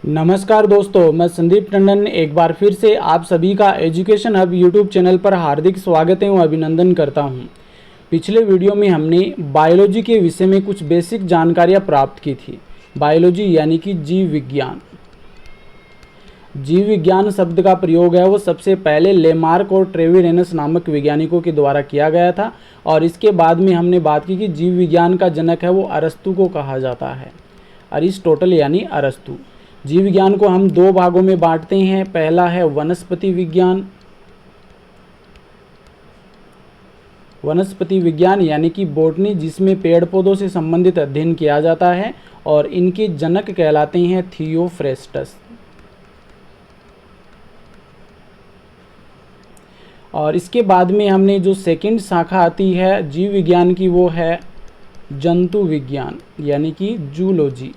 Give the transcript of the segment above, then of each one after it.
नमस्कार दोस्तों, मैं संदीप टंडन एक बार फिर से आप सभी का एजुकेशन हब यूट्यूब चैनल पर हार्दिक स्वागत एवं अभिनंदन करता हूं। पिछले वीडियो में हमने बायोलॉजी के विषय में कुछ बेसिक जानकारियां प्राप्त की थी। बायोलॉजी यानी कि जीव विज्ञान। जीव विज्ञान शब्द का प्रयोग है वो सबसे पहले लेमार्क और ट्रेविडेनस नामक वैज्ञानिकों के द्वारा किया गया था और इसके बाद में हमने बात की कि जीव विज्ञान का जनक है वो अरस्तु को कहा जाता है, अरिस्टोटल यानी अरस्तु। जीव विज्ञान को हम दो भागों में बांटते हैं। पहला है वनस्पति विज्ञान। वनस्पति विज्ञान यानी कि बॉटनी, जिसमें पेड़ पौधों से संबंधित अध्ययन किया जाता है और इनके जनक कहलाते हैं थियोफ्रेस्टस। और इसके बाद में हमने जो सेकंड शाखा आती है जीव विज्ञान की, वो है जंतु विज्ञान यानी कि जूलॉजी।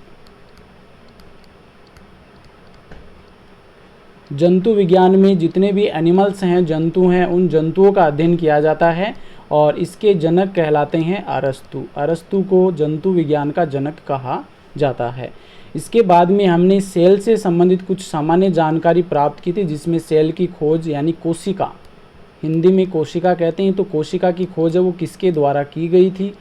जंतु विज्ञान में जितने भी एनिमल्स हैं, जंतु हैं, उन जंतुओं का अध्ययन किया जाता है और इसके जनक कहलाते हैं अरस्तु। अरस्तु को जंतु विज्ञान का जनक कहा जाता है। इसके बाद में हमने सेल से संबंधित कुछ सामान्य जानकारी प्राप्त की थी, जिसमें सेल की खोज यानी कोशिका, हिंदी में कोशिका कहते हैं, तो कोशिका की खोज है वो किसके द्वारा की गई थी,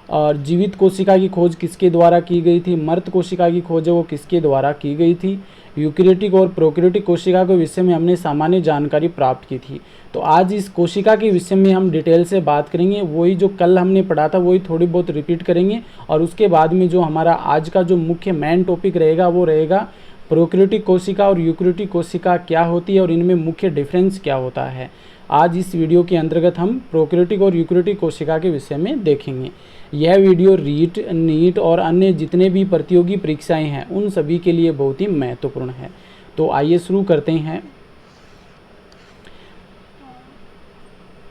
और जीवित कोशिका की खोज किसके द्वारा की गई थी, मृत कोशिका की खोज है वो किसके द्वारा की गई थी, यूकैरियोटिक और प्रोकैरियोटिक कोशिका के विषय में हमने सामान्य जानकारी प्राप्त की थी। तो आज इस कोशिका के विषय में हम डिटेल से बात करेंगे। वही जो कल हमने पढ़ा था वही थोड़ी बहुत रिपीट करेंगे और उसके बाद में जो हमारा आज का जो मुख्य मेन टॉपिक रहेगा वो रहेगा प्रोकैरियोटिक कोशिका और यूकैरियोटिक कोशिका क्या होती है और इनमें मुख्य डिफरेंस क्या होता है। आज इस वीडियो के अंतर्गत हम प्रोकैरियोटिक और यूकैरियोटिक कोशिका के विषय में देखेंगे। यह वीडियो रीट, नीट और अन्य जितने भी प्रतियोगी परीक्षाएं हैं उन सभी के लिए बहुत ही महत्वपूर्ण है। तो आइए शुरू करते हैं।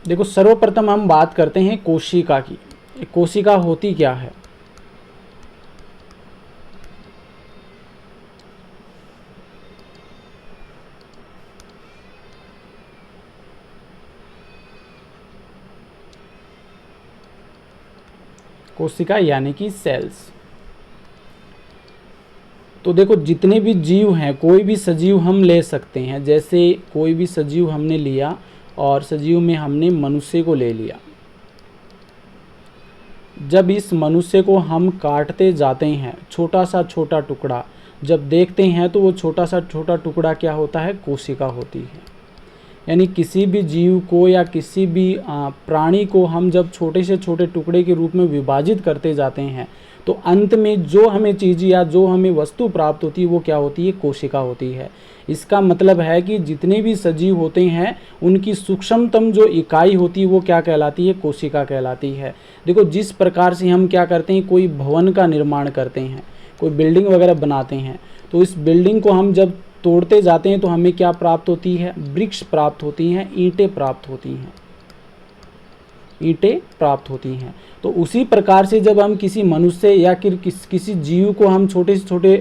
देखो, सर्वप्रथम हम बात करते हैं कोशिका की। कोशिका होती क्या है? कोशिका यानी कि सेल्स। तो देखो, जितने भी जीव हैं, कोई भी सजीव हम ले सकते हैं। जैसे कोई भी सजीव हमने लिया और सजीव में हमने मनुष्य को ले लिया। जब इस मनुष्य को हम काटते जाते हैं, छोटा सा छोटा टुकड़ा जब देखते हैं, तो वो छोटा सा छोटा टुकड़ा क्या होता है? कोशिका होती है। यानी किसी भी जीव को या किसी भी प्राणी को हम जब छोटे से छोटे टुकड़े के रूप में विभाजित करते जाते हैं, तो अंत में जो हमें चीज़ या जो हमें वस्तु प्राप्त होती है वो क्या होती है? कोशिका होती है। इसका मतलब है कि जितने भी सजीव होते हैं उनकी सूक्ष्मतम जो इकाई होती है वो क्या कहलाती है? कोशिका कहलाती है। देखो, जिस प्रकार से हम क्या करते हैं, कोई भवन का निर्माण करते हैं, कोई बिल्डिंग वगैरह बनाते हैं, तो इस बिल्डिंग को हम जब तोड़ते जाते हैं तो हमें क्या प्राप्त होती है? ब्रिक्स प्राप्त होती हैं, ईंटें प्राप्त होती हैं, ईंटें प्राप्त होती हैं। तो उसी प्रकार से जब हम किसी मनुष्य या किसी जीव को हम छोटे से छोटे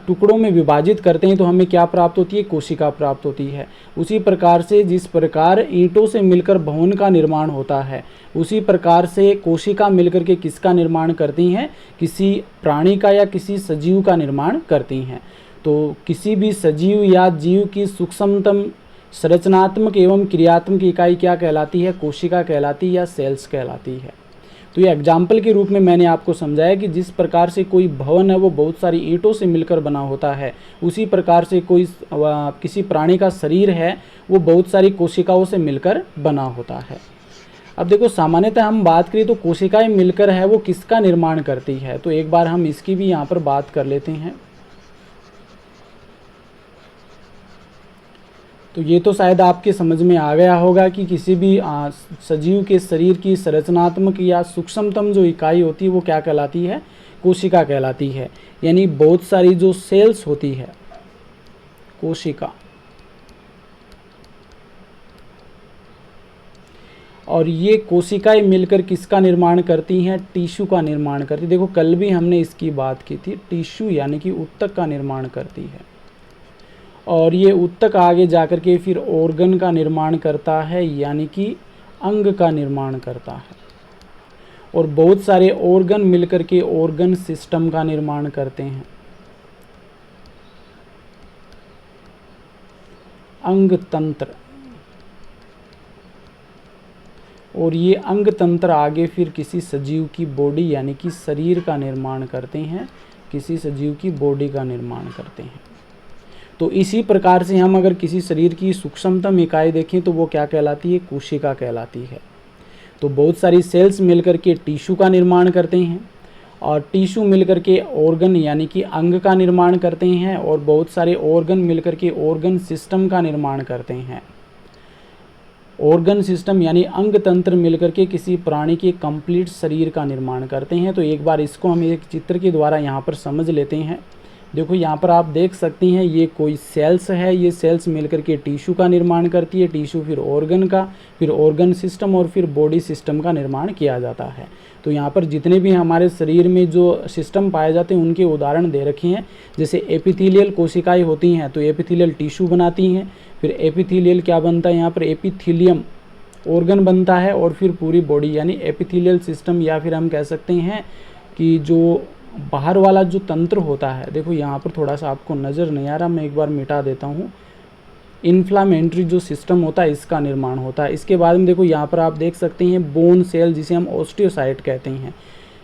टुकड़ों में विभाजित करते हैं तो हमें क्या प्राप्त होती है? कोशिका प्राप्त होती है। उसी प्रकार से जिस प्रकार ईंटों से मिलकर भवन का निर्माण होता है, उसी प्रकार से कोशिका मिलकर के किसका निर्माण करती हैं? किसी प्राणी का या किसी सजीव का निर्माण करती हैं। तो किसी भी सजीव या जीव की सूक्ष्मतम संरचनात्मक एवं क्रियात्मक इकाई क्या कहलाती है? कोशिका कहलाती है या सेल्स कहलाती है। तो ये एग्जाम्पल के रूप में मैंने आपको समझाया कि जिस प्रकार से कोई भवन है वो बहुत सारी ईंटों से मिलकर बना होता है, उसी प्रकार से कोई किसी प्राणी का शरीर है वो बहुत सारी कोशिकाओं से मिलकर बना होता है। अब देखो, सामान्यतः हम बात करें तो कोशिकाएं मिलकर है वो किसका निर्माण करती है, तो एक बार हम इसकी भी यहाँ पर बात कर लेते हैं। तो ये तो शायद आपके समझ में आ गया होगा कि किसी भी सजीव के शरीर की संरचनात्मक या सूक्ष्मतम जो इकाई होती है वो क्या कहलाती है? कोशिका कहलाती है। यानी बहुत सारी जो सेल्स होती है, कोशिका, और ये कोशिकाएं मिलकर किसका निर्माण करती हैं? टिश्यू का निर्माण करती है। देखो, कल भी हमने इसकी बात की थी। टिश्यू यानी कि ऊतक का निर्माण करती है और ये ऊतक आगे जाकर के फिर ऑर्गन का निर्माण करता है, यानी कि अंग का निर्माण करता है। और बहुत सारे ऑर्गन मिलकर के ऑर्गन सिस्टम का निर्माण करते हैं। अंग तंत्र, और ये अंग तंत्र आगे फिर किसी सजीव की बॉडी यानी कि शरीर का निर्माण करते हैं, किसी सजीव की बॉडी का निर्माण करते हैं। तो इसी प्रकार से हम अगर किसी शरीर की सूक्ष्मतम इकाई देखें तो वो क्या कहलाती है, कोशिका कहलाती है। तो बहुत सारी सेल्स मिलकर के टिश्यू का निर्माण करते हैं, और टिश्यू मिलकर के ऑर्गन यानी कि अंग का निर्माण करते हैं, और बहुत सारे ऑर्गन मिलकर के ऑर्गन सिस्टम का निर्माण करते हैं। ऑर्गन सिस्टम यानी अंग तंत्र मिलकर के किसी प्राणी के कंप्लीट शरीर का निर्माण करते हैं। तो एक बार इसको हम एक चित्र के द्वारा यहाँ पर समझ लेते हैं। देखो यहाँ पर आप देख सकती हैं ये कोई सेल्स है, ये सेल्स मिलकर के टिश्यू का निर्माण करती है, टिश्यू फिर ऑर्गन का, फिर ऑर्गन सिस्टम और फिर बॉडी सिस्टम का निर्माण किया जाता है। तो यहाँ पर जितने भी हमारे शरीर में जो सिस्टम पाए जाते हैं उनके उदाहरण दे रखे हैं। जैसे एपिथेलियल कोशिकाएं होती हैं तो एपिथेलियल टिश्यू बनाती हैं, फिर एपिथेलियल क्या बनता है यहाँ पर, एपिथेलियम ऑर्गन बनता है, और फिर पूरी बॉडी यानी एपिथेलियल सिस्टम, या फिर हम कह सकते हैं कि जो बाहर वाला जो तंत्र होता है। देखो यहाँ पर थोड़ा सा आपको नज़र नहीं आ रहा, मैं एक बार मिटा देता हूँ। इन्फ्लामेटरी जो सिस्टम होता है इसका निर्माण होता है। इसके बाद में देखो यहाँ पर आप देख सकते हैं बोन सेल जिसे हम ऑस्टियोसाइट कहते हैं।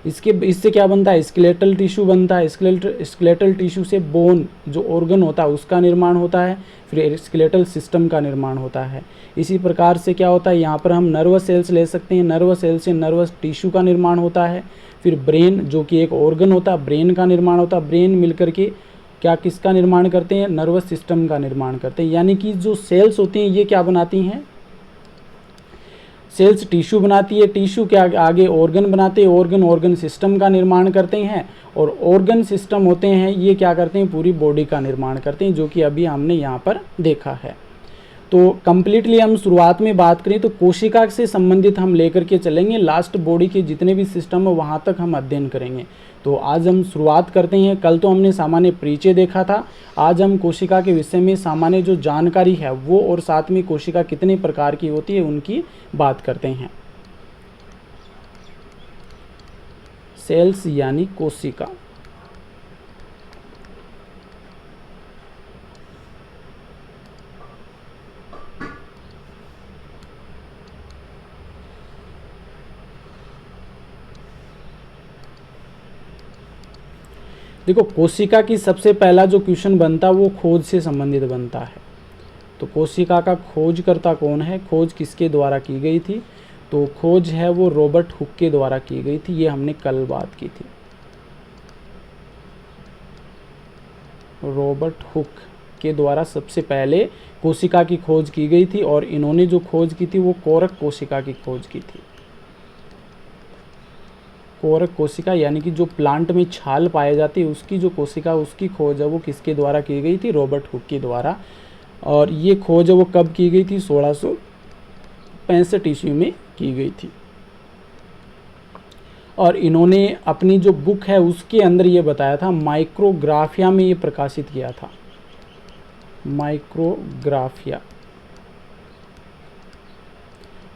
इससे क्या बनता है, स्केलेटल टिश्यू बनता है। स्केलेटल टिश्यू से बोन जो ऑर्गन होता है उसका निर्माण होता है, फिर स्केलेटल सिस्टम का निर्माण होता है। इसी प्रकार से क्या होता है, यहाँ पर हम नर्वस सेल्स ले सकते हैं। नर्वस सेल से नर्वस टिश्यू का निर्माण होता है। फिर ब्रेन जो कि एक ऑर्गन होता है, ब्रेन का निर्माण होता है। ब्रेन मिलकर के क्या किसका निर्माण करते हैं, नर्वस सिस्टम का निर्माण करते हैं। यानी कि जो सेल्स होती हैं ये क्या बनाती हैं, सेल्स टिश्यू बनाती है, टिश्यू के आगे ऑर्गन बनाते हैं, ऑर्गन सिस्टम का निर्माण करते हैं, और ऑर्गन सिस्टम होते हैं ये क्या करते हैं, पूरी बॉडी का निर्माण करते हैं, जो कि अभी हमने यहाँ पर देखा है। तो कंप्लीटली हम शुरुआत में बात करें तो कोशिका से संबंधित हम लेकर के चलेंगे, लास्ट बॉडी के जितने भी सिस्टम है वहाँ तक हम अध्ययन करेंगे। तो आज हम शुरुआत करते हैं। कल तो हमने सामान्य परिचय देखा था, आज हम कोशिका के विषय में सामान्य जो जानकारी है वो, और साथ में कोशिका कितने प्रकार की होती है उनकी बात करते हैं। सेल्स यानी कोशिका। देखो कोशिका की सबसे पहला जो क्वेश्चन बनता है वो खोज से संबंधित बनता है। तो कोशिका का खोजकर्ता कौन है, खोज किसके द्वारा की गई थी, तो खोज है वो रॉबर्ट हुक के द्वारा की गई थी। ये हमने कल बात की थी। रॉबर्ट हुक के द्वारा सबसे पहले कोशिका की खोज की गई थी, और इन्होंने जो खोज की थी वो कोरक कोशिका की खोज की थी। कोरक कोशिका यानी कि जो प्लांट में छाल पाए जाती है उसकी जो कोशिका, उसकी खोज है वो किसके द्वारा की गई थी, रॉबर्ट हुक के द्वारा। और ये खोज है वो कब की गई थी, 1665 ईस्वी में की गई थी। और इन्होंने अपनी जो बुक है उसके अंदर ये बताया था, माइक्रोग्राफिया में ये प्रकाशित किया था।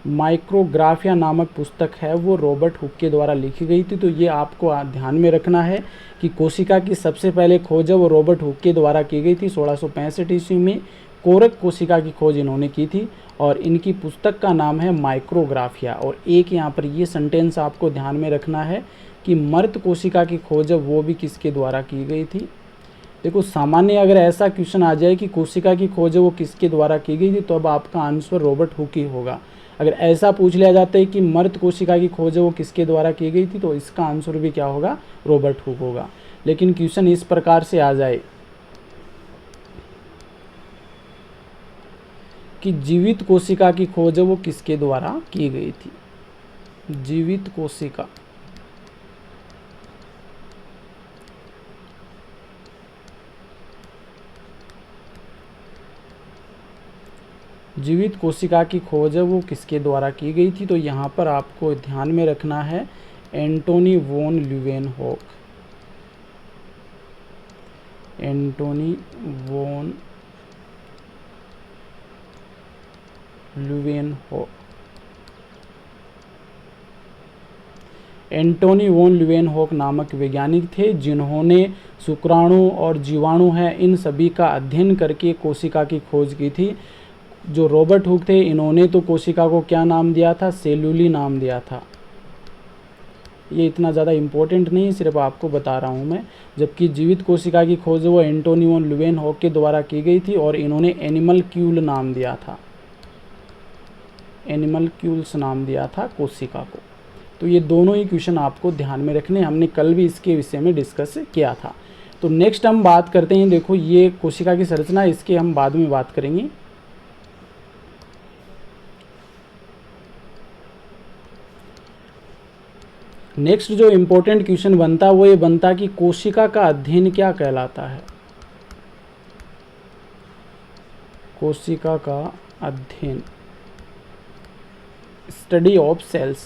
माइक्रोग्राफिया नामक पुस्तक है वो रॉबर्ट हुक के द्वारा लिखी गई थी। तो ये आपको ध्यान में रखना है कि कोशिका की सबसे पहले खोज है वो रॉबर्ट हुक के द्वारा की गई थी 1665 ईस्वी में। कोरक कोशिका की खोज इन्होंने की थी, और इनकी पुस्तक का नाम है माइक्रोग्राफिया। और एक यहाँ पर ये सेंटेंस आपको ध्यान में रखना है कि मर्त कोशिका की खोज है वो भी किसके द्वारा की गई थी। देखो सामान्य अगर ऐसा क्वेश्चन आ जाए कि कोशिका की खोज है वो किसके द्वारा की गई थी, तो अब आपका आंसर रॉबर्ट हुक ही होगा। अगर ऐसा पूछ लिया जाता है कि मर्त कोशिका की खोज है वो किसके द्वारा की गई थी, तो इसका आंसर भी क्या होगा, रॉबर्ट हुक होगा। लेकिन क्वेश्चन इस प्रकार से आ जाए कि जीवित कोशिका की खोज है वो किसके द्वारा की गई थी, जीवित कोशिका। जीवित कोशिका की खोज है वो किसके द्वारा की गई थी, तो यहाँ पर आपको ध्यान में रखना है Antony von Leeuwenhoek. Antony von Leeuwenhoek. Antony von Leeuwenhoek नामक वैज्ञानिक थे जिन्होंने शुक्राणु और जीवाणु हैं इन सभी का अध्ययन करके कोशिका की खोज की थी। जो रॉबर्ट हुक थे, इन्होंने तो कोशिका को क्या नाम दिया था? सेलुली नाम दिया था। ये इतना ज़्यादा इम्पोर्टेंट नहीं है, सिर्फ आपको बता रहा हूँ मैं। जबकि जीवित कोशिका की खोज वो एंटोनी वॉन ल्यूवेनहॉक के द्वारा की गई थी और इन्होंने एनिमलक्यूल नाम दिया था, एनिमलक्यूल्स नाम दिया था कोशिका को। तो ये दोनों ही क्वेश्चन आपको ध्यान में रखने, हमने कल भी इसके विषय में डिस्कस किया था। तो नेक्स्ट हम बात करते हैं, देखो ये कोशिका की संरचना, इसके हम बाद में बात करेंगे। नेक्स्ट जो इम्पोर्टेंट क्वेश्चन बनता वो ये बनता कि कोशिका का अध्ययन क्या कहलाता है? कोशिका का अध्ययन, स्टडी ऑफ सेल्स।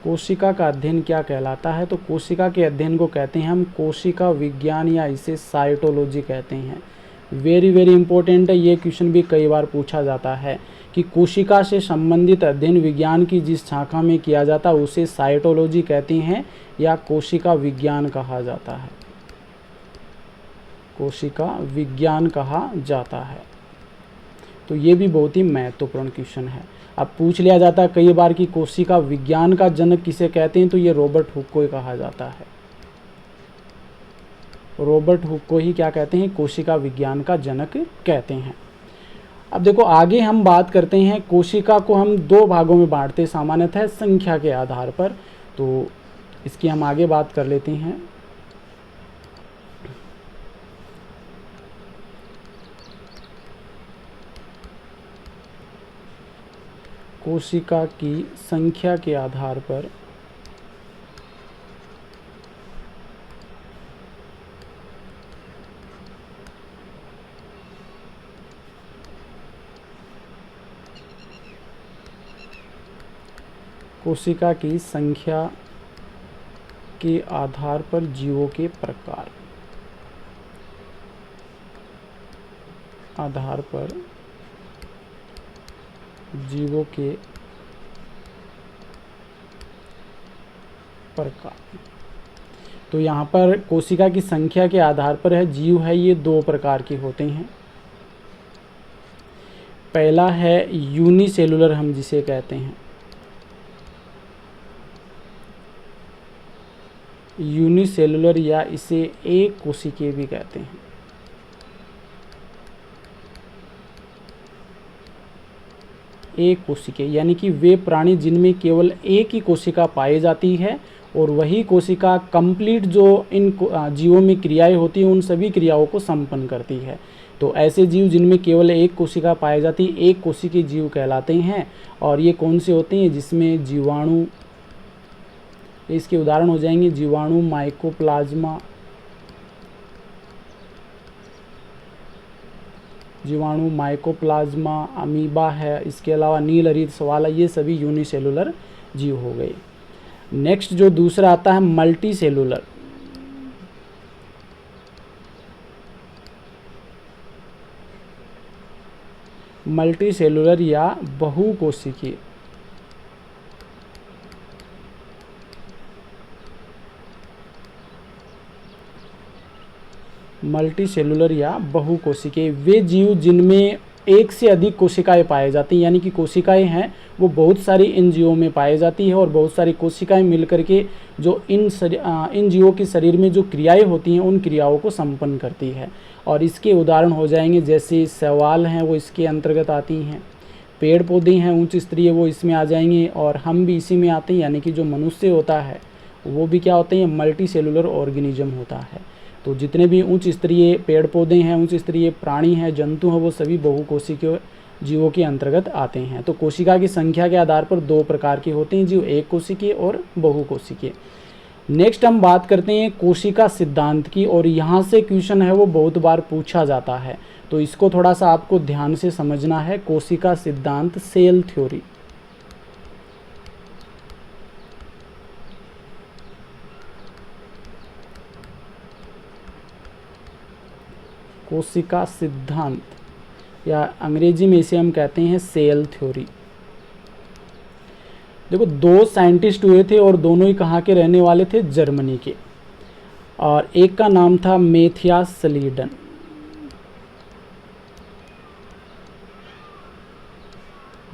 कोशिका का अध्ययन क्या कहलाता है? तो कोशिका के अध्ययन को कहते हैं हम कोशिका विज्ञान या इसे साइटोलॉजी कहते हैं। वेरी वेरी इंपॉर्टेंट है, ये क्वेश्चन भी कई बार पूछा जाता है कि कोशिका से संबंधित अध्ययन विज्ञान की जिस शाखा में किया जाता है उसे साइटोलॉजी कहते हैं या कोशिका विज्ञान कहा जाता है, कोशिका विज्ञान कहा जाता है। तो ये भी बहुत ही महत्वपूर्ण क्वेश्चन है। अब पूछ लिया जाता है कई बार कि कोशिका विज्ञान का जनक किसे कहते हैं? तो ये रॉबर्ट हुक को ही कहा जाता है। रॉबर्ट हुक को ही क्या कहते हैं? कोशिका विज्ञान का जनक कहते हैं। अब देखो आगे हम बात करते हैं, कोशिका को हम दो भागों में बांटते हैं सामान्यतः संख्या के आधार पर। तो इसकी हम आगे बात कर लेते हैं। कोशिका की संख्या के आधार पर कोशिका की संख्या के आधार पर जीवों के प्रकार, आधार पर जीवों के प्रकार। तो यहाँ पर कोशिका की संख्या के आधार पर है जीव है, ये दो प्रकार के होते हैं। पहला है यूनिसेलुलर, हम जिसे कहते हैं यूनिसेलुलर या इसे एक कोशिकीय भी कहते हैं। एक कोशिकीय यानी कि वे प्राणी जिनमें केवल एक ही कोशिका पाई जाती है और वही कोशिका कंप्लीट जो इन जीवों में क्रियाएं होती हैं उन सभी क्रियाओं को संपन्न करती है। तो ऐसे जीव जिनमें केवल एक कोशिका पाई जाती है एक कोशिकीय जीव कहलाते हैं। और ये कौन से होते हैं? जिसमें जीवाणु, इसके उदाहरण हो जाएंगे जीवाणु, माइकोप्लाज्मा, जीवाणु, माइकोप्लाज्मा, अमीबा है, इसके अलावा नील हरित शैवाल, ये सभी यूनिसेलुलर जीव हो गए। नेक्स्ट जो दूसरा आता है मल्टी सेलुलर। मल्टी सेलुलर या बहुकोशिकीय। मल्टी सेलुलर या बहुकोशिकीय वे जीव जिनमें एक से अधिक कोशिकाएं पाई जाती हैं, यानी कि कोशिकाएं हैं वो बहुत सारी इन जीवों में पाई जाती है और बहुत सारी कोशिकाएं मिलकर के जो इन जीवों के शरीर में जो क्रियाएं होती हैं उन क्रियाओं को संपन्न करती है। और इसके उदाहरण हो जाएंगे जैसे शैवाल हैं वो इसके अंतर्गत आती हैं, पेड़ पौधे हैं उच्च स्तरीय वो इसमें आ जाएंगे, और हम भी इसी में आते हैं, यानी कि जो मनुष्य होता है वो भी क्या होते हैं? मल्टी सेलुलर ऑर्गेनिज्म होता है। तो जितने भी उच्च स्तरीय पेड़ पौधे हैं, उच्च स्तरीय प्राणी हैं, जंतु हैं, वो सभी बहुकोशिकीय जीवों के अंतर्गत आते हैं। तो कोशिका की संख्या के आधार पर दो प्रकार के होते हैं जीव, एक कोशिकीय और बहुकोशिकीय। नेक्स्ट हम बात करते हैं कोशिका सिद्धांत की, और यहाँ से क्वेश्चन है वो बहुत बार पूछा जाता है, तो इसको थोड़ा सा आपको ध्यान से समझना है। कोशिका सिद्धांत, सेल थ्योरी। कोशिका सिद्धांत या अंग्रेजी में इसे हम कहते हैं सेल थ्योरी। देखो दो साइंटिस्ट हुए थे और दोनों ही कहाँ के रहने वाले थे? जर्मनी के। और एक का नाम था मैथियास सलीडन,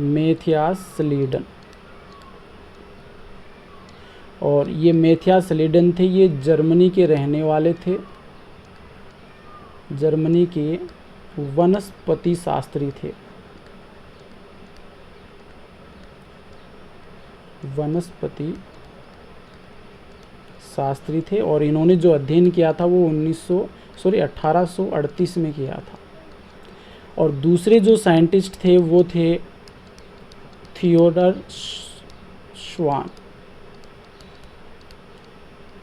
मैथियास स्लीडन। और ये मैथियास स्लीडन थे, ये जर्मनी के रहने वाले थे, जर्मनी के वनस्पति शास्त्री थे, वनस्पति शास्त्री थे। और इन्होंने जो अध्ययन किया था वो 1838 में किया था। और दूसरे जो साइंटिस्ट थे वो थे थियोडर श्वान,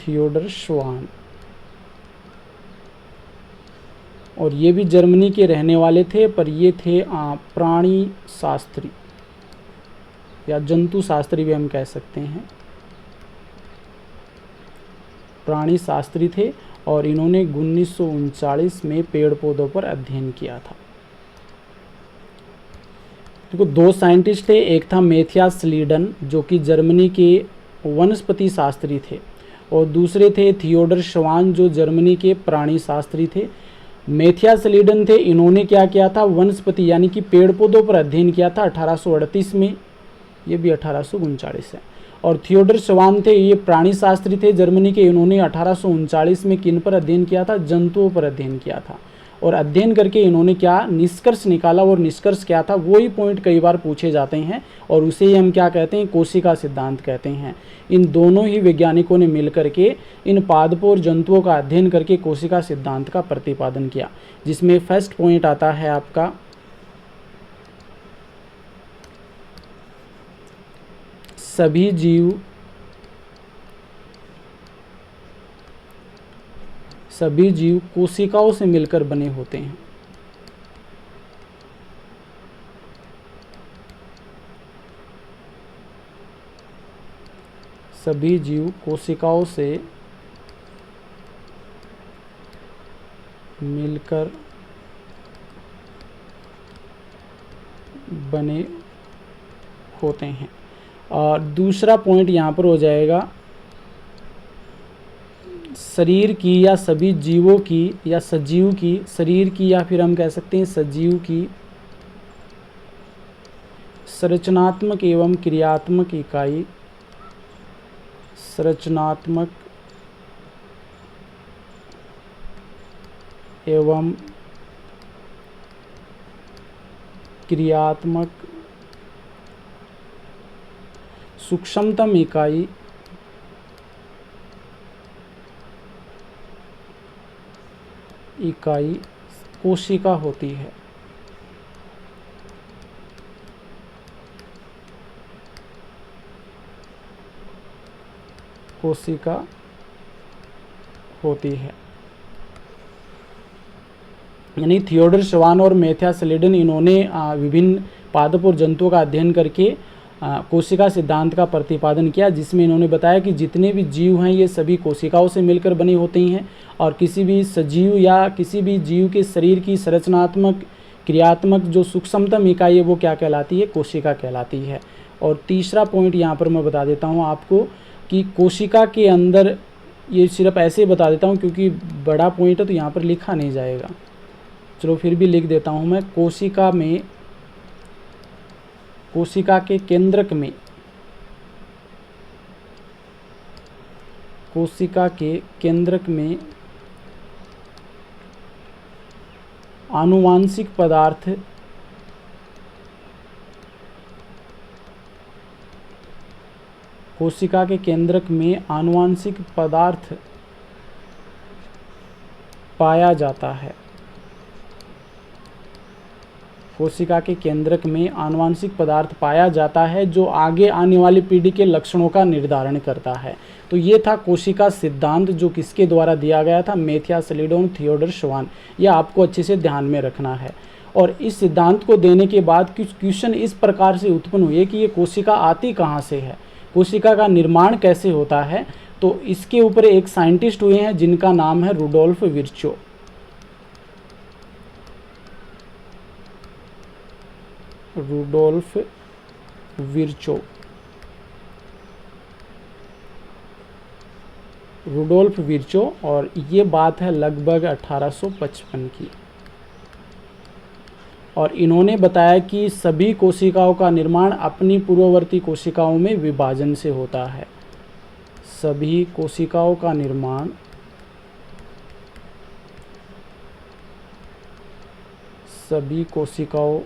थियोडर श्वान। और ये भी जर्मनी के रहने वाले थे, पर ये थे प्राणी शास्त्री या जंतु शास्त्री भी हम कह सकते हैं, प्राणी शास्त्री थे। और इन्होंने 1939 में पेड़ पौधों पर अध्ययन किया था। देखो, दो साइंटिस्ट थे, एक था मैथियास स्लीडन जो कि जर्मनी के वनस्पति शास्त्री थे, और दूसरे थे थियोडर श्वान जो जर्मनी के प्राणी शास्त्री थे। मैथियास स्लीडन थे, इन्होंने क्या किया था, वनस्पति यानी कि पेड़ पौधों पर अध्ययन किया था 1838 में, ये भी 1839 है। और थियोडर श्वान थे, ये प्राणी शास्त्री थे जर्मनी के, इन्होंने 1839 में किन पर अध्ययन किया था, जंतुओं पर अध्ययन किया था। और अध्ययन करके इन्होंने क्या निष्कर्ष निकाला, और निष्कर्ष क्या था, वही पॉइंट कई बार पूछे जाते हैं, और उसे ही हम क्या कहते हैं, कोशिका सिद्धांत कहते हैं। इन दोनों ही वैज्ञानिकों ने मिलकर के इन पादपों और जंतुओं का अध्ययन करके कोशिका सिद्धांत का प्रतिपादन किया, जिसमें फर्स्ट पॉइंट आता है आपका सभी जीव कोशिकाओं से मिलकर बने होते हैं। सभी जीव कोशिकाओं से मिलकर बने होते हैं। और दूसरा पॉइंट यहाँ पर हो जाएगा शरीर की या सभी जीवों की या सजीव की, शरीर की या फिर हम कह सकते हैं सजीव की संरचनात्मक एवं क्रियात्मक इकाई, संरचनात्मक एवं क्रियात्मक सूक्ष्मतम इकाई कोशिका होती है। कोशिका होती है। यानी थियोडर श्वान और मैथियास स्लीडन इन्होंने विभिन्न पादप और जंतुओं का अध्ययन करके कोशिका सिद्धांत का प्रतिपादन किया, जिसमें इन्होंने बताया कि जितने भी जीव हैं ये सभी कोशिकाओं से मिलकर बने होते हैं, और किसी भी सजीव या किसी भी जीव के शरीर की संरचनात्मक क्रियात्मक जो सूक्ष्मतम इकाई है वो क्या कहलाती है, कोशिका कहलाती है। और तीसरा पॉइंट यहाँ पर मैं बता देता हूँ आपको कि कोशिका के अंदर, ये सिर्फ ऐसे बता देता हूँ क्योंकि बड़ा पॉइंट है तो यहाँ पर लिखा नहीं जाएगा, चलो फिर भी लिख देता हूँ मैं। कोशिका में, कोशिका के केंद्रक में, कोशिका के केंद्रक में आनुवांशिक पदार्थ कोशिका के केंद्रक में आनुवांशिक पदार्थ पाया जाता है। कोशिका के केंद्रक में आनुवांशिक पदार्थ पाया जाता है जो आगे आने वाली पीढ़ी के लक्षणों का निर्धारण करता है। तो ये था कोशिका सिद्धांत जो किसके द्वारा दिया गया था, मैथियास स्लीडन, थियोडर श्वान। यह आपको अच्छे से ध्यान में रखना है। और इस सिद्धांत को देने के बाद कुछ क्वेश्चन इस प्रकार से उत्पन्न हुए कि ये कोशिका आती कहाँ से है, कोशिका का निर्माण कैसे होता है। तो इसके ऊपर एक साइंटिस्ट हुए हैं जिनका नाम है Rudolf Virchow. Rudolf Virchow, Rudolf Virchow. और ये बात है लगभग 1855 की। और इन्होंने बताया कि सभी कोशिकाओं का निर्माण अपनी पूर्ववर्ती कोशिकाओं में विभाजन से होता है। सभी कोशिकाओं का निर्माण सभी कोशिकाओं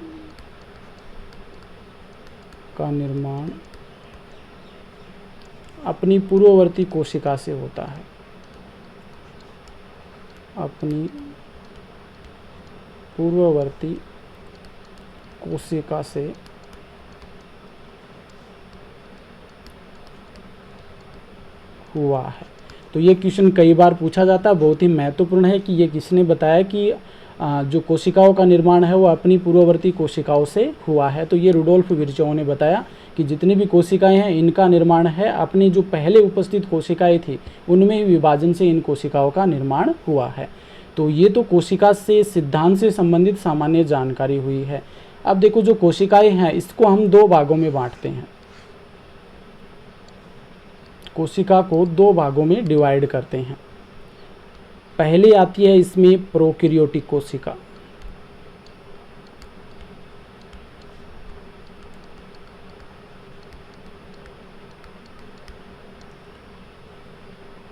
का निर्माण अपनी पूर्ववर्ती कोशिका से होता है। अपनी पूर्ववर्ती कोशिका से हुआ है। तो ये क्वेश्चन कई बार पूछा जाता है, बहुत ही महत्वपूर्ण है कि ये किसने बताया कि जो कोशिकाओं का निर्माण है वो अपनी पूर्ववर्ती कोशिकाओं से हुआ है। तो ये रुडोल्फ विर्चोव ने बताया कि जितनी भी कोशिकाएं हैं इनका निर्माण है अपनी जो पहले उपस्थित कोशिकाएं थी उनमें विभाजन से इन कोशिकाओं का निर्माण हुआ है। तो ये तो कोशिका से सिद्धांत से संबंधित सामान्य जानकारी हुई है। अब देखो जो कोशिकाएं हैं इसको हम दो भागों में बांटते हैं। कोशिका को दो भागों में डिवाइड करते हैं। पहले आती है इसमें प्रोकैरियोटिक कोशिका।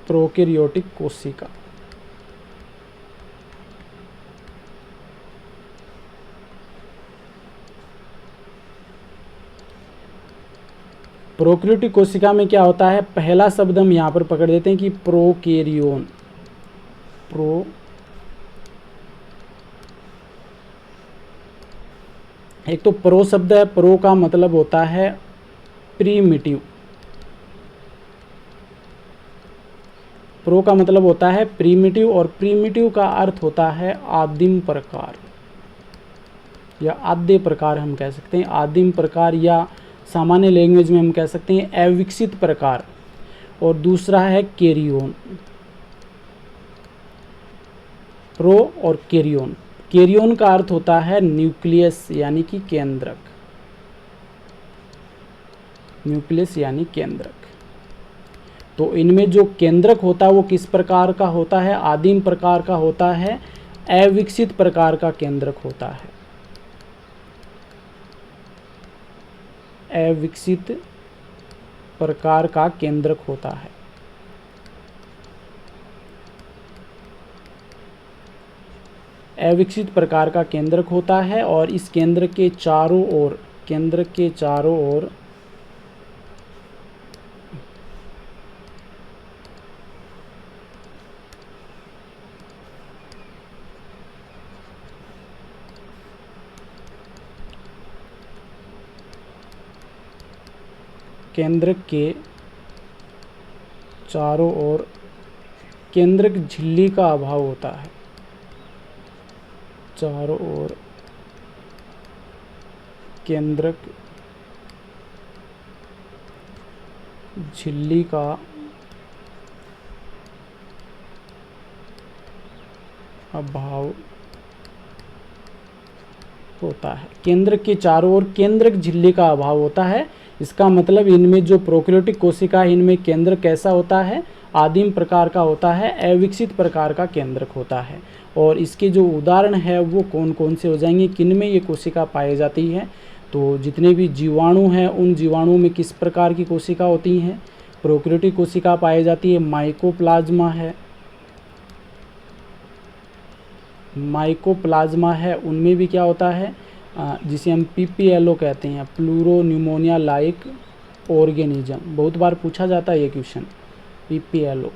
प्रोकैरियोटिक कोशिका प्रोकैरियोटिक कोशिका में क्या होता है, पहला शब्द हम यहाँ पर पकड़ देते हैं कि प्रोकैरियोन। एक तो प्रो शब्द है, प्रो का मतलब होता है प्रीमिटिव। प्रो का मतलब होता है प्रीमिटिव और प्रीमिटिव का अर्थ होता है आदिम प्रकार या आद्य प्रकार हम कह सकते हैं। आदिम प्रकार या सामान्य लैंग्वेज में हम कह सकते हैं अविकसित प्रकार। और दूसरा है कैरियोन। प्रो और कैरियोन। कैरियोन का अर्थ होता है न्यूक्लियस यानी कि केंद्रक। न्यूक्लियस यानी केंद्रक। तो इनमें जो केंद्रक होता है वो किस प्रकार का होता है, आदिम प्रकार का होता है, अविकसित प्रकार का केंद्रक होता है। अविकसित प्रकार का केंद्रक होता है। अविकसित प्रकार का केंद्रक होता है और इस केंद्र के चारों ओर केंद्रक झिल्ली का अभाव होता है। चारों ओर केंद्रक झिल्ली का अभाव होता है। केंद्रक के चारों ओर केंद्रक झिल्ली का अभाव होता है। इसका मतलब इनमें जो प्रोकैरियोटिक कोशिका है इनमें केंद्र कैसा होता है, आदिम प्रकार का होता है, अविकसित प्रकार का केंद्रक होता है। और इसके जो उदाहरण है वो कौन कौन से हो जाएंगे, किन में ये कोशिका पाई जाती है। तो जितने भी जीवाणु हैं उन जीवाणुओं में किस प्रकार की कोशिका होती हैं, प्रोकैरियोटिक कोशिका पाई जाती है। माइकोप्लाज्मा है, उनमें भी क्या होता है, जिसे हम PPLO कहते हैं, प्लूरोन्यूमोनिया लाइक ऑर्गेनिज्म। बहुत बार पूछा जाता है ये क्वेश्चन, PPLO।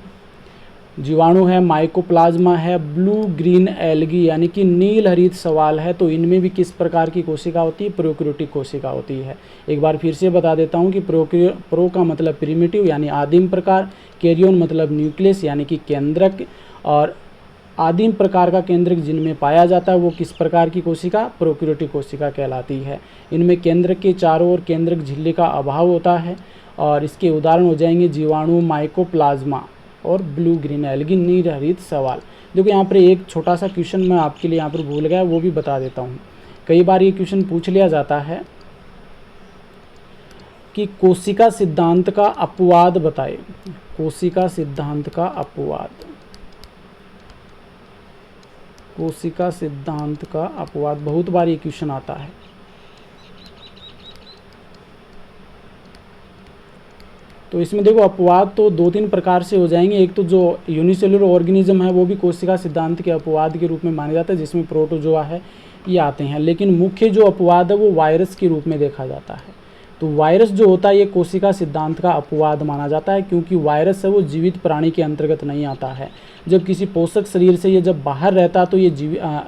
जीवाणु है, माइकोप्लाज्मा है, ब्लू ग्रीन एल्गी यानी कि नील हरित सवाल है। तो इनमें भी किस प्रकार की कोशिका होती है, प्रोकैरियोटिक कोशिका होती है। एक बार फिर से बता देता हूँ कि प्रो का मतलब प्रिमिटिव यानी आदिम प्रकार, कैरियोन मतलब न्यूक्लियस यानी कि केंद्रक, और आदिम प्रकार का केंद्रक जिनमें पाया जाता है वो किस प्रकार की कोशिका, प्रोकैरियोटिक कोशिका कहलाती है। इनमें केंद्रक के चारों ओर केंद्रक झिल्ली का अभाव होता है और इसके उदाहरण हो जाएंगे जीवाणु, माइकोप्लाज्मा और ब्लू ग्रीन एल्गी नील हरित सवाल। देखो यहाँ पर एक छोटा सा क्वेश्चन मैं आपके लिए यहाँ पर भूल गया, वो भी बता देता हूँ। कई बार ये क्वेश्चन पूछ लिया जाता है कि कोशिका सिद्धांत का अपवाद बताए। कोशिका सिद्धांत का अपवाद। कोशिका सिद्धांत का अपवाद, बहुत बार ये क्वेश्चन आता है। तो इसमें देखो अपवाद तो 2-3 प्रकार से हो जाएंगे। एक तो जो यूनिसेलुलर ऑर्गेनिज्म है वो भी कोशिका सिद्धांत के अपवाद के रूप में माना जाता है, जिसमें प्रोटोजोआ है ये आते हैं। लेकिन मुख्य जो अपवाद है वो वायरस के रूप में देखा जाता है। तो वायरस जो होता है ये कोशिका सिद्धांत का अपवाद माना जाता है, क्योंकि वायरस है वो जीवित प्राणी के अंतर्गत नहीं आता है। जब किसी पोषक शरीर से ये जब बाहर रहता है तो ये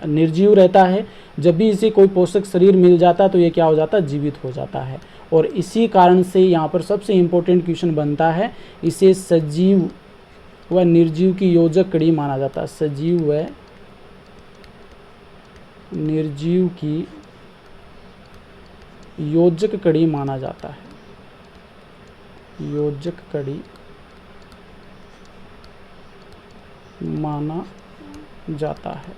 निर्जीव रहता है। जब भी इसे कोई पोषक शरीर मिल जाता है तो ये क्या हो जाता है, जीवित हो जाता है। और इसी कारण से यहाँ पर सबसे इम्पोर्टेंट क्वेश्चन बनता है, इसे सजीव व निर्जीव की योजक कड़ी माना जाता है। सजीव व निर्जीव की योजक कड़ी माना जाता है। योजक कड़ी माना जाता है।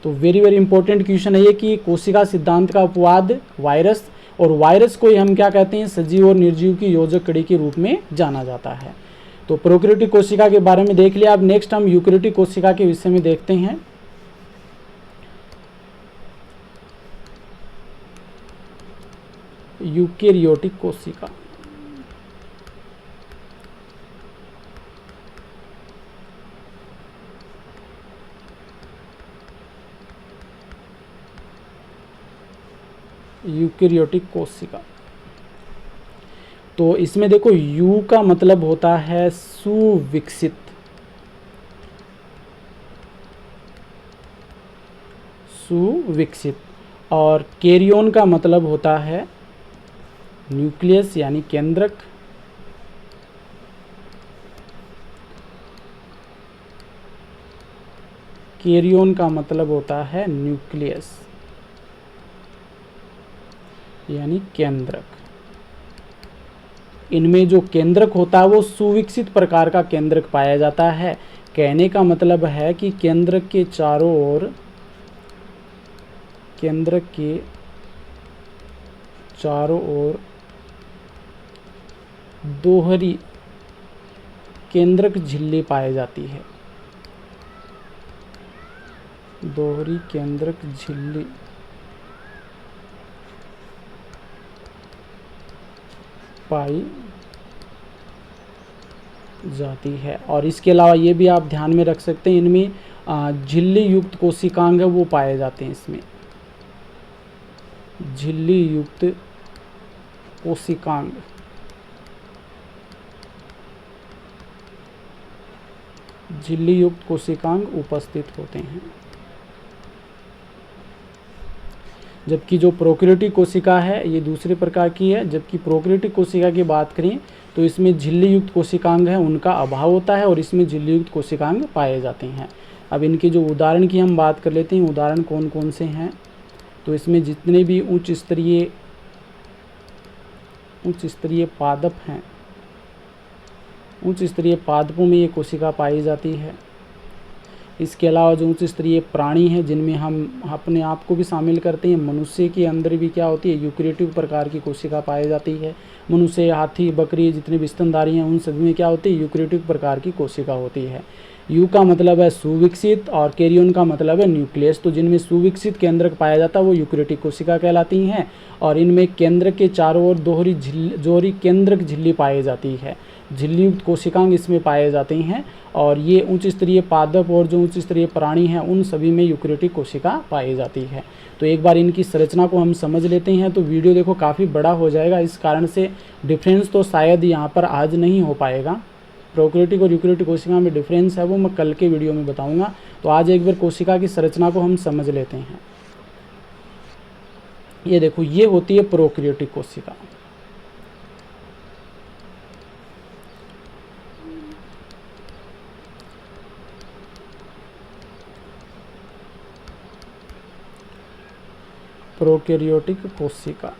तो वेरी वेरी इंपॉर्टेंट क्वेश्चन है ये कि कोशिका सिद्धांत का अपवाद वायरस, और वायरस को हम क्या कहते हैं, सजीव और निर्जीव की योजक कड़ी के रूप में जाना जाता है। तो प्रोकैरियोटिक कोशिका के बारे में देख लिया। अब नेक्स्ट हम यूकैरियोटिक कोशिका के विषय में देखते हैं। यूकैरियोटिक कोशिका, यूकैरियोटिक कोशिका। तो इसमें देखो यू का मतलब होता है सुविकसित, सुविकसित, और कैरियोन का मतलब होता है न्यूक्लियस यानी केंद्रक। कैरियोन का मतलब होता है न्यूक्लियस यानी केंद्रक। इनमें जो केंद्रक होता है वो सुविकसित प्रकार का केंद्रक पाया जाता है। कहने का मतलब है कि केंद्रक के चारों ओर, केंद्रक के चारों ओर दोहरी केंद्रक झिल्ली पाई जाती है। दोहरी केंद्रक झिल्ली पाई जाती है। और इसके अलावा ये भी आप ध्यान में रख सकते हैं, इनमें झिल्ली युक्त कोशिकांग है वो पाए जाते हैं। इसमें झिल्ली युक्त कोशिकांग, झिल्ली युक्त कोशिकांग उपस्थित होते हैं। जबकि जो प्रोकैरियोटिक कोशिका है ये दूसरे प्रकार की है। जबकि प्रोकैरियोटिक कोशिका की बात करें तो इसमें झिल्ली युक्त कोशिकांग है उनका अभाव होता है, और इसमें झिल्ली युक्त कोशिकांग पाए जाते हैं। अब इनके जो उदाहरण की हम बात कर लेते हैं, उदाहरण कौन कौन से हैं। तो इसमें जितने भी उच्च स्तरीय पादप हैं, उच्च स्तरीय पादपों में ये कोशिका पाई जाती है। इसके अलावा जो उच्च स्तरीय प्राणी हैं जिनमें हम अपने आप को भी शामिल करते हैं, मनुष्य के अंदर भी क्या होती है, यूकैरियोटिक प्रकार की कोशिका पाई जाती है। मनुष्य, हाथी, बकरी जितने भी स्तनधारी हैं उन सभी में क्या होती है, यूकैरियोटिक प्रकार की कोशिका होती है। यू का मतलब है सुविकसित और कैरियोन का मतलब है न्यूक्लियस। तो जिनमें सुविकसित केंद्रक पाया जाता है वो यूकैरियोटिक कोशिका कहलाती हैं, और इनमें केंद्रक के चारों ओर दोहरी केंद्रक झिल्ली पाई जाती है। झिल्ली युक्त कोशिकांग इसमें पाए जाते हैं, और ये उच्च स्तरीय पादप और जो उच्च स्तरीय प्राणी हैं उन सभी में यूकैरियोटिक कोशिका पाई जाती है। तो एक बार इनकी संरचना को हम समझ लेते हैं। तो वीडियो देखो काफ़ी बड़ा हो जाएगा, इस कारण से डिफरेंस तो शायद यहाँ पर आज नहीं हो पाएगा। प्रोकैरियोटिक और यूकैरियोटिक कोशिका में डिफरेंस है वो मैं कल के वीडियो में बताऊंगा। तो आज एक बार कोशिका की संरचना को हम समझ लेते हैं। ये देखो, ये होती है प्रोकैरियोटिक कोशिका। प्रोकैरियोटिक कोशिका,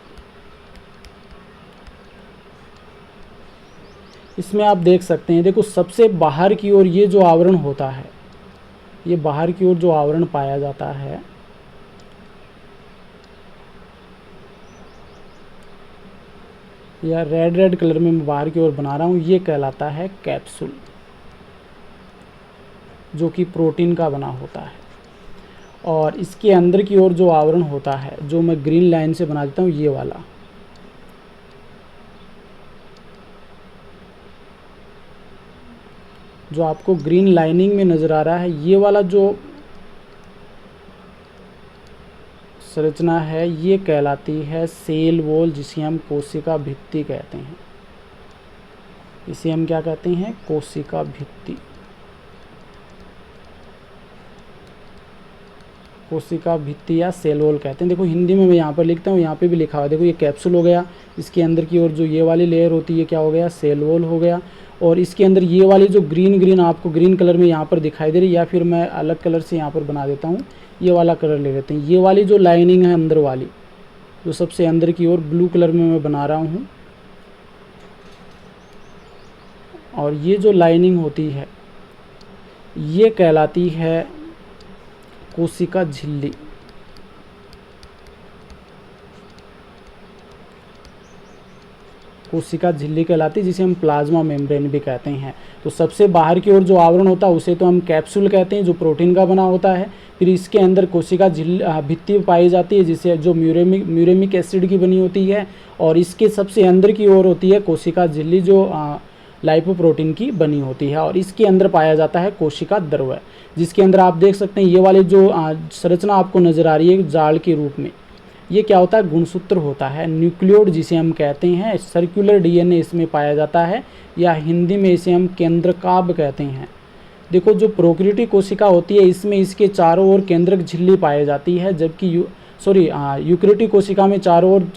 इसमें आप देख सकते हैं, देखो सबसे बाहर की ओर ये जो आवरण होता है, ये बाहर की ओर जो आवरण पाया जाता है या रेड कलर में मैं बाहर की ओर बना रहा हूँ, ये कहलाता है कैप्सूल। जो कि प्रोटीन का बना होता है। और इसके अंदर की ओर जो आवरण होता है, जो मैं ग्रीन लाइन से बना देता हूँ, ये वाला, जो आपको ग्रीन लाइनिंग में नज़र आ रहा है, ये वाला जो संरचना है ये कहलाती है सेल वॉल, जिसे हम कोशिका भित्ति कहते हैं। इसे हम क्या कहते हैं? कोशिका भित्ति। कोशिका भित्ति या सेल वॉल कहते हैं। देखो हिंदी में मैं यहाँ पर लिखता हूँ, यहाँ पे भी लिखा हुआ है। देखो ये कैप्सूल हो गया, इसके अंदर की ओर जो ये वाली लेयर होती है क्या हो गया? सेल वॉल हो गया। और इसके अंदर ये वाली जो ग्रीन आपको ग्रीन कलर में यहाँ पर दिखाई दे रही है, या फिर मैं अलग कलर से यहाँ पर बना देता हूँ, ये वाला कलर ले लेते हैं। ये वाली जो लाइनिंग है अंदर वाली, जो सबसे अंदर की ओर ब्लू कलर में मैं बना रहा हूँ, और ये जो लाइनिंग होती है ये कहलाती है कोशिका झिल्ली। कोशिका झिल्ली कहलाती है, जिसे हम प्लाज्मा मेम्ब्रेन भी कहते हैं। तो सबसे बाहर की ओर जो आवरण होता है उसे तो हम कैप्सूल कहते हैं, जो प्रोटीन का बना होता है। फिर इसके अंदर कोशिका भित्ति पाई जाती है, जिसे जो म्यूरेमिक एसिड की बनी होती है। और इसके सबसे अंदर की ओर होती है कोशिका झिल्ली, जो लाइपोप्रोटीन की बनी होती है। और इसके अंदर पाया जाता है कोशिका द्रव्य, जिसके अंदर आप देख सकते हैं ये वाली जो संरचना आपको नज़र आ रही है जाल के रूप में, ये क्या होता है? गुणसूत्र होता है, न्यूक्लियोड जिसे हम कहते हैं। सर्कुलर डीएनए इसमें पाया जाता है, या हिंदी में इसे हम केंद्रकाभ कहते हैं। देखो जो प्रोकैरियोटिक कोशिका होती है इसमें इसके चारों ओर केंद्रक झिल्ली पाई जाती है, जबकि यूकैरियोटिक कोशिका में चारों ओर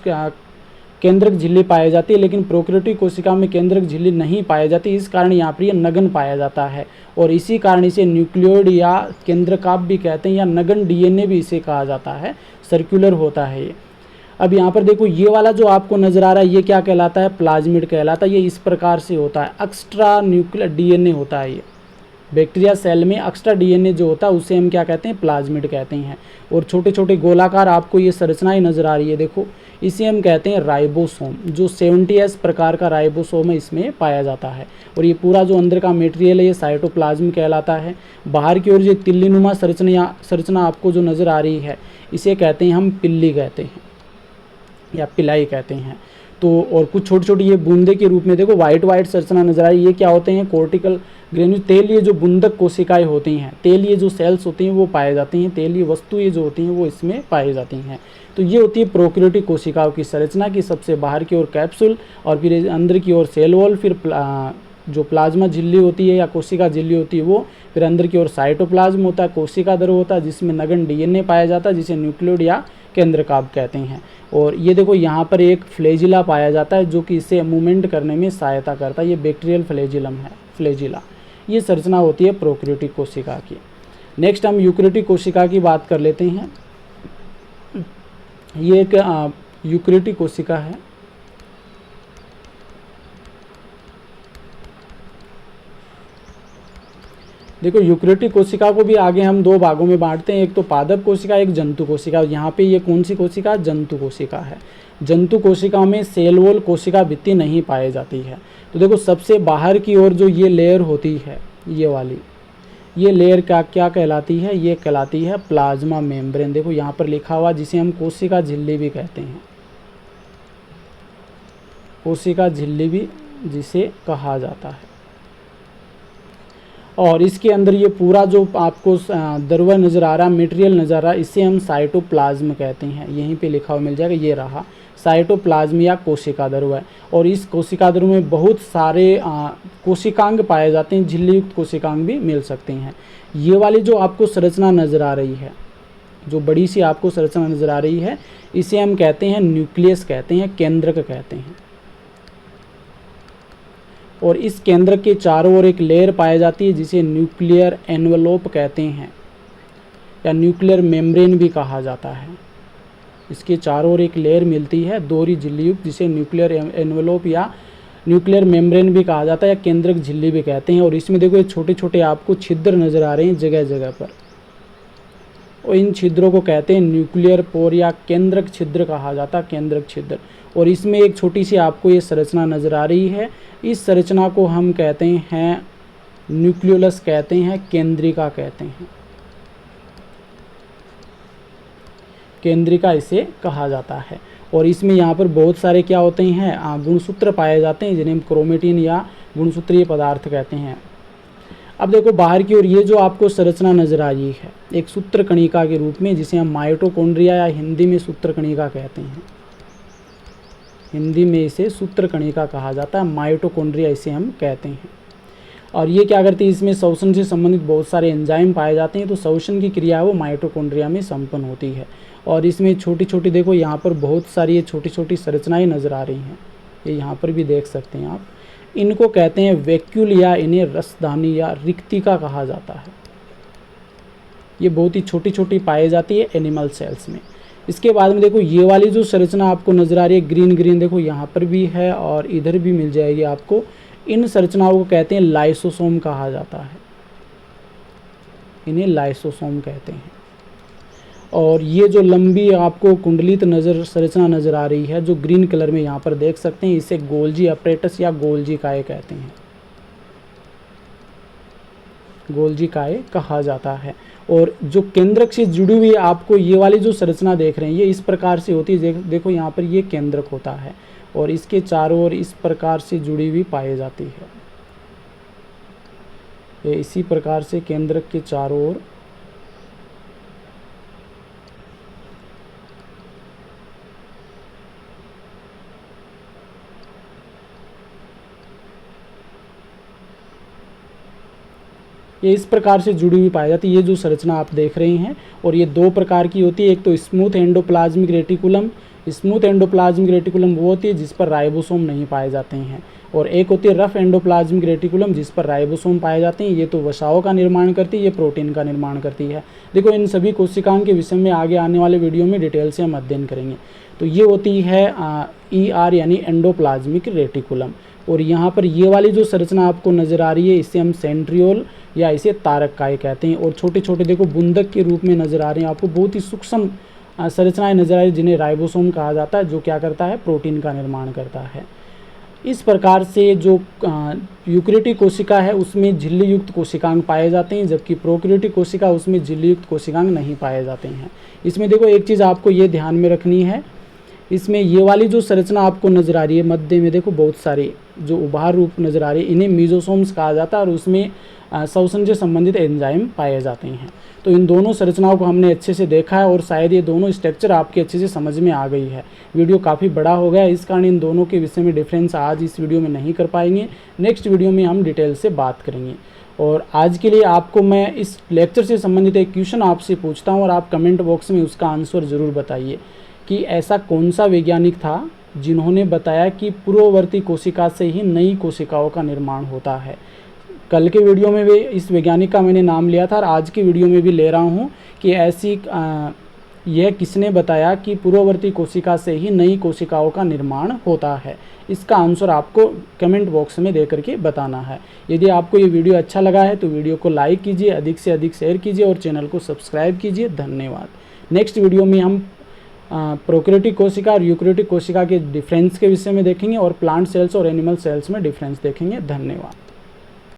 केंद्रक झिल्ली पाई जाती है, लेकिन प्रोकैरियोटिक कोशिका में केंद्रक झिल्ली नहीं पाई जाती। इस कारण यहाँ पर यह नगन पाया जाता है, और इसी कारण इसे न्यूक्लियोइड या केंद्रकाभ भी कहते हैं, या नगन डीएनए भी इसे कहा जाता है। सर्कुलर होता है ये। अब यहाँ पर देखो ये वाला जो आपको नज़र आ रहा है ये क्या कहलाता है? प्लाज्मिड कहलाता है। ये इस प्रकार से होता है, एक्स्ट्रा न्यूक्लियर डीएनए होता है ये। बैक्टीरिया सेल में एक्स्ट्रा डीएनए जो होता है उसे हम क्या कहते हैं? प्लाज्मिड कहते हैं। और छोटे छोटे गोलाकार आपको ये संरचनाएं नज़र आ रही है, देखो इसे हम कहते हैं राइबोसोम। जो 70S प्रकार का राइबोसोम है इसमें पाया जाता है। और ये पूरा जो अंदर का मटेरियल है ये साइटोप्लाज्म कहलाता है। बाहर की ओर जो तिल्लीनुमा संरचना आपको जो नज़र आ रही है इसे कहते हैं हम पिल्ली कहते हैं, या पिलाई कहते हैं। तो और कुछ छोटी छोटी ये बूंदे के रूप में देखो वाइट संरचना नजर आई, ये क्या होते हैं? कोर्टिकल ग्रेन्यूल, तेलीय जो बूंदक कोशिकाएं होती हैं, तेलीय जो सेल्स होती हैं वो पाए जाती हैं, तेलीय वस्तुएं जो होती हैं वो इसमें पाई जाती हैं। तो ये होती है प्रोकैरियोटिक कोशिकाओं की संरचना की सबसे बाहर की ओर कैप्सूल, और फिर अंदर की ओर सेल वॉल, फिर जो प्लाज्मा झिल्ली होती है या कोशिका झिल्ली होती है वो, फिर अंदर की ओर साइटोप्लाज्म होता है, कोशिका द्रव्य होता है जिसमें नगन डीएनए पाया जाता है, जिसे न्यूक्लियोइड या केंद्रकाभ कहते हैं। और ये देखो यहाँ पर एक फ्लैजिला पाया जाता है जो कि इसे मूवमेंट करने में सहायता करता है। ये बैक्टीरियल फ्लैजिलम है, फ्लैजिला। ये संरचना होती है प्रोकैरियोटिक कोशिका की। नेक्स्ट हम यूकैरियोटिक कोशिका की बात कर लेते हैं। ये एक यूकैरियोटिक कोशिका है। देखो यूकैरियोटिक कोशिका को भी आगे हम दो भागों में बांटते हैं, एक तो पादप कोशिका, एक जंतु कोशिका। यहाँ पे ये कौन सी कोशिका? जंतु कोशिका है। जंतु कोशिका में सेल वॉल कोशिका भित्ति नहीं पाई जाती है। तो देखो सबसे बाहर की ओर जो ये लेयर होती है, ये वाली, ये लेयर क्या कहलाती है? ये कहलाती है प्लाज्मा मेम्ब्रेन। देखो यहाँ पर लिखा हुआ, जिसे हम कोशिका झिल्ली भी कहते हैं, कोशिका झिल्ली भी जिसे कहा जाता है। और इसके अंदर ये पूरा जो आपको द्रव्य नज़र आ रहा है, मटेरियल नज़र आ रहा है, इसे हम साइटोप्लाज्म कहते हैं। यहीं पे लिखा हुआ मिल जाएगा, ये रहा साइटोप्लाज्म या कोशिका द्रव्य। और इस कोशिका द्रव्य में बहुत सारे कोशिकांग पाए जाते हैं, झिल्ली युक्त कोशिकांग भी मिल सकते हैं। ये वाली जो आपको संरचना नज़र आ रही है, जो बड़ी सी आपको संरचना नज़र आ रही है, इसे हम कहते हैं न्यूक्लियस कहते हैं, केंद्रक कहते हैं। और इस केंद्रक के चारों ओर एक लेयर पाई जाती है जिसे न्यूक्लियर एनवलोप कहते हैं, या न्यूक्लियर मेम्ब्रेन भी कहा जाता है। इसके चारों ओर एक लेयर मिलती है दोहरी झिल्ली युक्त, जिसे न्यूक्लियर एनवलोप या न्यूक्लियर मेम्ब्रेन भी कहा जाता है, या केंद्रक झिल्ली भी कहते हैं। और इसमें देखो ये छोटे छोटे आपको छिद्र नज़र आ रहे हैं जगह जगह पर, और इन छिद्रों को कहते हैं न्यूक्लियर पोर या केंद्रक छिद्र कहा जाता है, केंद्रक छिद्र। और इसमें एक छोटी सी आपको ये संरचना नज़र आ रही है, इस संरचना को हम कहते हैं न्यूक्लियोलस कहते हैं, केंद्रिका कहते हैं, केंद्रिका इसे कहा जाता है। और इसमें यहाँ पर बहुत सारे क्या होते हैं, गुणसूत्र पाए जाते हैं जिन्हें हम क्रोमेटिन या गुणसूत्रीय पदार्थ कहते हैं। अब देखो बाहर की ओर ये जो आपको संरचना नजर आ रही है एक सूत्र कणिका के रूप में, जिसे हम माइटोकॉन्ड्रिया या हिंदी में सूत्र कणिका कहते हैं, हिंदी में इसे सूत्र कणिका कहा जाता है, माइटोकॉन्ड्रिया इसे हम कहते हैं। और ये क्या करती है, इसमें श्वसन से संबंधित बहुत सारे एंजाइम पाए जाते हैं, तो श्वसन की क्रिया है वो माइटोकॉन्ड्रिया में संपन्न होती है। और इसमें छोटी छोटी देखो यहाँ पर बहुत सारी ये छोटी छोटी संरचनाएं नज़र आ रही हैं, ये यहाँ पर भी देख सकते हैं आप। इनको कहते हैं वैक्यूल या इन्हें रसदानी या रिक्तिका कहा जाता है। ये बहुत ही छोटी छोटी पाई जाती है एनिमल सेल्स में। इसके बाद में देखो ये वाली जो संरचना आपको नज़र आ रही है ग्रीन ग्रीन, देखो यहाँ पर भी है और इधर भी मिल जाएगी आपको। इन संरचनाओं को कहते हैं लाइसोसोम कहा जाता है, इन्हें लाइसोसोम कहते हैं। और ये जो लंबी आपको कुंडलित संरचना नज़र आ रही है जो ग्रीन कलर में यहाँ पर देख सकते हैं, इसे गोल्जी अपरेटस या गोल्जी काय कहते हैं, गोल्जी काय कहा जाता है। और जो केंद्रक से जुड़ी हुई आपको ये वाली जो संरचना देख रहे हैं ये इस प्रकार से होती है, देखो यहाँ पर ये केंद्रक होता है और इसके चारों ओर इस प्रकार से जुड़ी हुई पाई जाती है। ये इसी प्रकार से केंद्रक के चारों ओर ये इस प्रकार से जुड़ी हुई पाई जाती है। ये जो संरचना आप देख रहे हैं और ये दो प्रकार की होती है, एक तो smooth endoplasmic reticulum, smooth endoplasmic reticulum वो होती है जिस पर राइबोसोम नहीं पाए जाते हैं, और एक होती है रफ एंडोप्लाज्मिक रेटिकुलम जिस पर राइबोसोम पाए जाते हैं। ये तो वसाओं का निर्माण करती है, ये प्रोटीन का निर्माण करती है। देखो इन सभी कोशिकाओं के विषय में आगे आने वाले वीडियो में डिटेल से हम अध्ययन करेंगे। तो ये होती है ER यानी एंडोप्लाज्मिक रेटिकुलम। और यहाँ पर ये वाली जो संरचना आपको नज़र आ रही है इसे हम सेंट्रियोल या इसे तारक काय कहते हैं। और छोटे छोटे देखो बुंदक के रूप में नज़र आ रहे हैं आपको, बहुत ही सूक्ष्म संरचनाएं नजर आ रही है जिन्हें राइबोसोम कहा जाता है, जो क्या करता है प्रोटीन का निर्माण करता है। इस प्रकार से जो यूकेरियोटिक कोशिका है उसमें झिल्ली युक्त कोशिकांग पाए जाते हैं, जबकि प्रोकैरियोटिक कोशिका उसमें झिल्ली युक्त कोशिकांग नहीं पाए जाते हैं। इसमें देखो एक चीज़ आपको ये ध्यान में रखनी है, इसमें ये वाली जो संरचना आपको नज़र आ रही है मध्य में देखो बहुत सारी जो उभार रूप नज़र आ रही है, इन्हें मीजोसोम्स कहा जाता है और उसमें श्वसन से संबंधित एंजाइम पाए जाते हैं। तो इन दोनों संरचनाओं को हमने अच्छे से देखा है और शायद ये दोनों स्ट्रक्चर आपके अच्छे से समझ में आ गई है। वीडियो काफ़ी बड़ा हो गया, इस कारण इन दोनों के विषय में डिफरेंस आज इस वीडियो में नहीं कर पाएंगे, नेक्स्ट वीडियो में हम डिटेल से बात करेंगे। और आज के लिए आपको मैं इस लेक्चर से संबंधित एक क्वेश्चन आपसे पूछता हूँ और आप कमेंट बॉक्स में उसका आंसर ज़रूर बताइए कि ऐसा कौन सा वैज्ञानिक था जिन्होंने बताया कि पूर्ववर्ती कोशिका से ही नई कोशिकाओं का निर्माण होता है। कल के वीडियो में भी इस वैज्ञानिक का मैंने नाम लिया था और आज की वीडियो में भी ले रहा हूँ कि ऐसी यह किसने बताया कि पूर्ववर्ती कोशिका से ही नई कोशिकाओं का निर्माण होता है। इसका आंसर आपको कमेंट बॉक्स में दे करके बताना है। यदि आपको ये वीडियो अच्छा लगा है तो वीडियो को लाइक कीजिए, अधिक से अधिक शेयर कीजिए और चैनल को सब्सक्राइब कीजिए। धन्यवाद। नेक्स्ट वीडियो में हम प्रोकैरियोटिक कोशिका और यूकेरियोटिक कोशिका के डिफरेंस के विषय में देखेंगे और प्लांट सेल्स और एनिमल सेल्स में डिफरेंस देखेंगे। धन्यवाद।